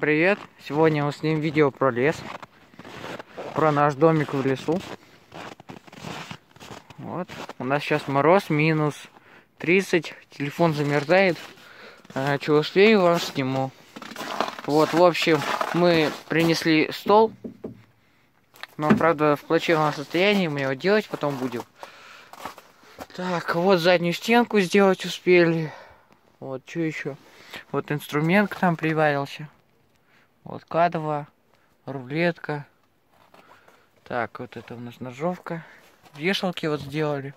Привет! Сегодня мы снимем видео про лес, про наш домик в лесу. Вот, у нас сейчас мороз, минус 30, телефон замерзает. Что успею, вам сниму. Вот, в общем, мы принесли стол, но, правда, в плачевном состоянии, мы его делать потом будем. Так, вот заднюю стенку сделать успели. Вот, что еще? Вот инструмент к нам прибавился. Вот К2, рулетка. Так, вот это у нас ножовка. Вешалки вот сделали.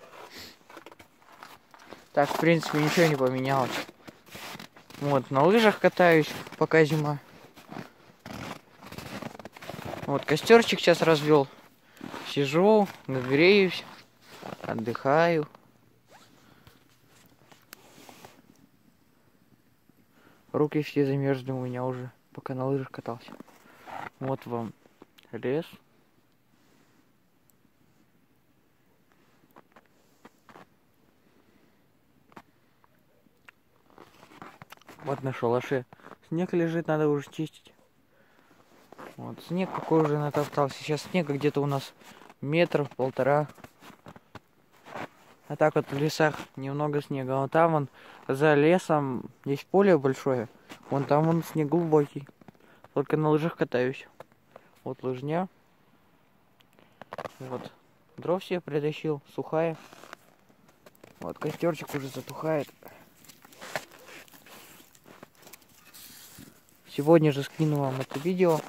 Так, в принципе, ничего не поменялось. Вот, на лыжах катаюсь, пока зима. Вот, костерчик сейчас развел. Сижу, греюсь, отдыхаю. Руки все замерзли у меня уже, пока на лыжах катался. Вот вам лес. Вот на шалаше. Снег лежит, надо уже чистить. Вот, снег какой уже натоптался. Сейчас снега где-то у нас метров полтора. А так вот в лесах немного снега. Вон там вон за лесом есть поле большое. Вон там вон снег глубокий. Только на лыжах катаюсь. Вот лыжня. Вот. Дров себе притащил, сухая. Вот костерчик уже затухает. Сегодня же скину вам это видео.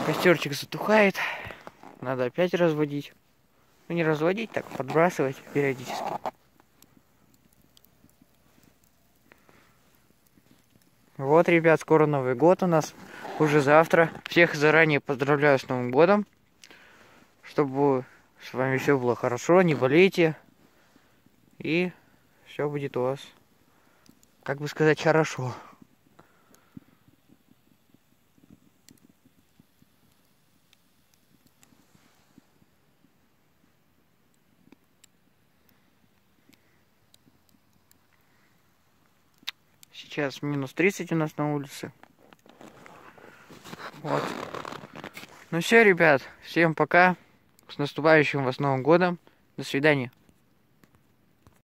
Костерчик затухает. Надо опять разводить. Ну не разводить, так подбрасывать периодически. Вот, ребят, скоро Новый год у нас. Уже завтра. Всех заранее поздравляю с Новым годом. Чтобы с вами все было хорошо, не болейте. И все будет у вас, как бы сказать, хорошо. Сейчас минус 30 у нас на улице. Вот. Ну все, ребят, всем пока. С наступающим вас Новым годом. До свидания.